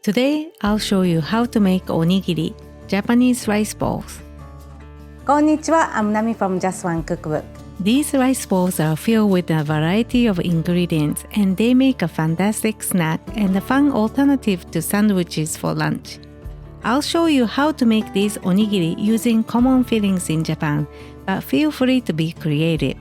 Today, I'll show you how to make onigiri, Japanese rice balls. Konnichiwa, I'm Nami from Just One Cookbook. These rice balls are filled with a variety of ingredients and they make a fantastic snack and a fun alternative to sandwiches for lunch. I'll show you how to make these onigiri using common fillings in Japan, but feel free to be creative.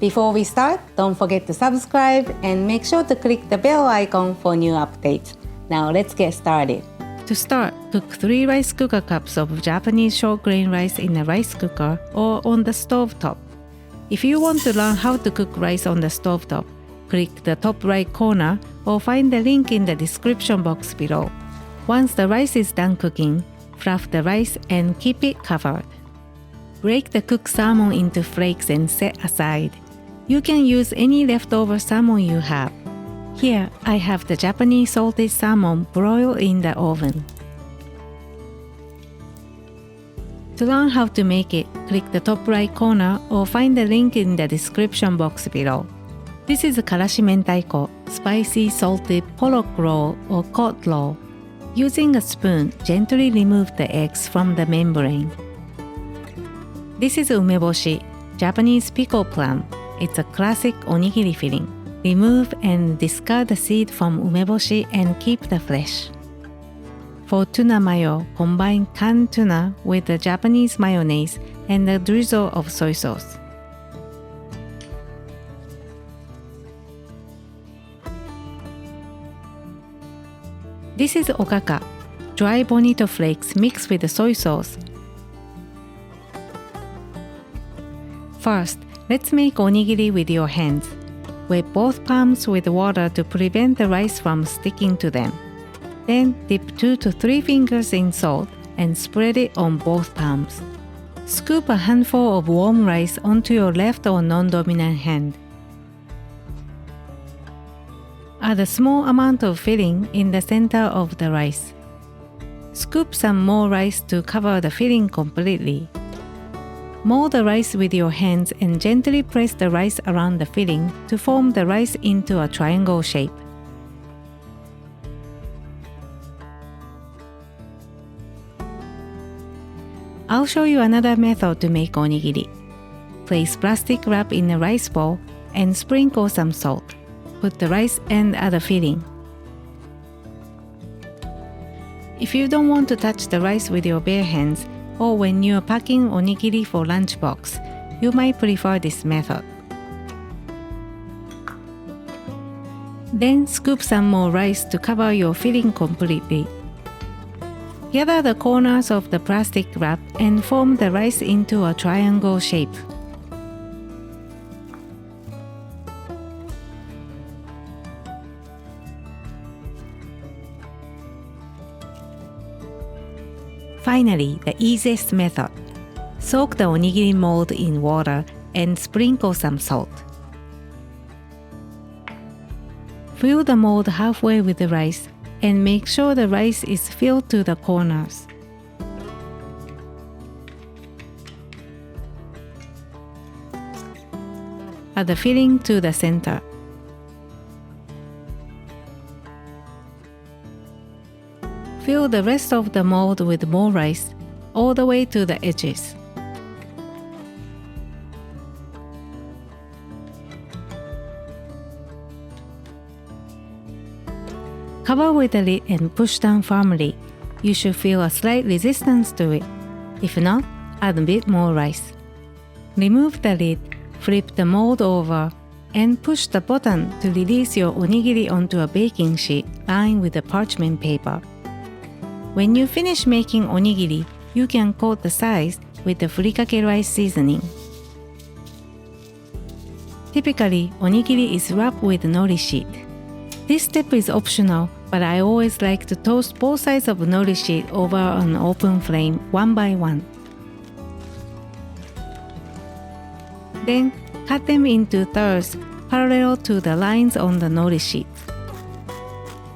Before we start, don't forget to subscribe and make sure to click the bell icon for new updates. Now let's get started. To start, cook 3 rice cooker cups of Japanese short grain rice in a rice cooker or on the stove top. If you want to learn how to cook rice on the stove top, click the top right corner or find the link in the description box below. Once the rice is done cooking, fluff the rice and keep it covered. Break the cooked salmon into flakes and set aside. You can use any leftover salmon you have. Here, I have the Japanese salted salmon broiled in the oven. To learn how to make it, click the top right corner or find the link in the description box below. This is karashi mentaiko, spicy salted pork roll or cod roll. Using a spoon, gently remove the eggs from the membrane. This is umeboshi, Japanese pickle plum. It's a classic onigiri filling. Remove and discard the seed from umeboshi and keep the flesh. For tuna mayo, combine canned tuna with the Japanese mayonnaise and a drizzle of soy sauce. This is okaka, dry bonito flakes mixed with the soy sauce. First, let's make onigiri with your hands. Wet both palms with water to prevent the rice from sticking to them. Then dip 2 to 3 fingers in salt and spread it on both palms. Scoop a handful of warm rice onto your left or non-dominant hand. Add a small amount of filling in the center of the rice. Scoop some more rice to cover the filling completely. Mold the rice with your hands and gently press the rice around the filling to form the rice into a triangle shape. I'll show you another method to make onigiri. Place plastic wrap in a rice bowl and sprinkle some salt. Put the rice and add a filling. If you don't want to touch the rice with your bare hands, or when you're packing onigiri for lunchbox, you might prefer this method. Then scoop some more rice to cover your filling completely. Gather the corners of the plastic wrap and form the rice into a triangle shape. Finally, the easiest method. Soak the onigiri mold in water and sprinkle some salt. Fill the mold halfway with the rice and make sure the rice is filled to the corners. Add the filling to the center. Fill the rest of the mold with more rice, all the way to the edges. Cover with a lid and push down firmly. You should feel a slight resistance to it. If not, add a bit more rice. Remove the lid, flip the mold over, and push the button to release your onigiri onto a baking sheet lined with the parchment paper. When you finish making onigiri, you can coat the sides with the furikake rice seasoning. Typically, onigiri is wrapped with nori sheet. This step is optional, but I always like to toast both sides of nori sheet over an open flame one by one. Then, cut them into thirds parallel to the lines on the nori sheet.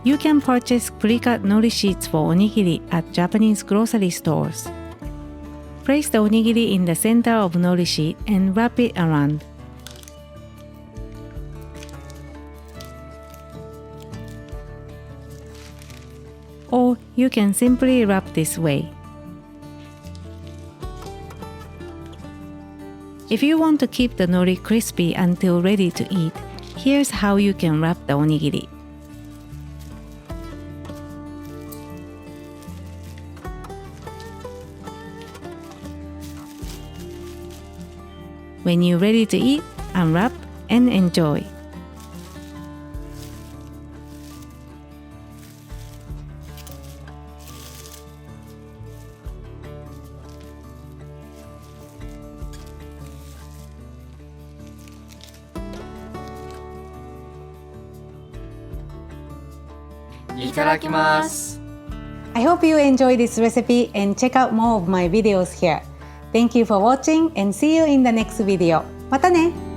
You can purchase pre-cut nori sheets for onigiri at Japanese grocery stores. Place the onigiri in the center of nori sheet and wrap it around. or you can simply wrap this way. If you want to keep the nori crispy until ready to eat, here's how you can wrap the onigiri. When you're ready to eat, unwrap and enjoy. Itadakimasu. I hope you enjoy this recipe and check out more of my videos here. Thank you for watching and see you in the next video. またね!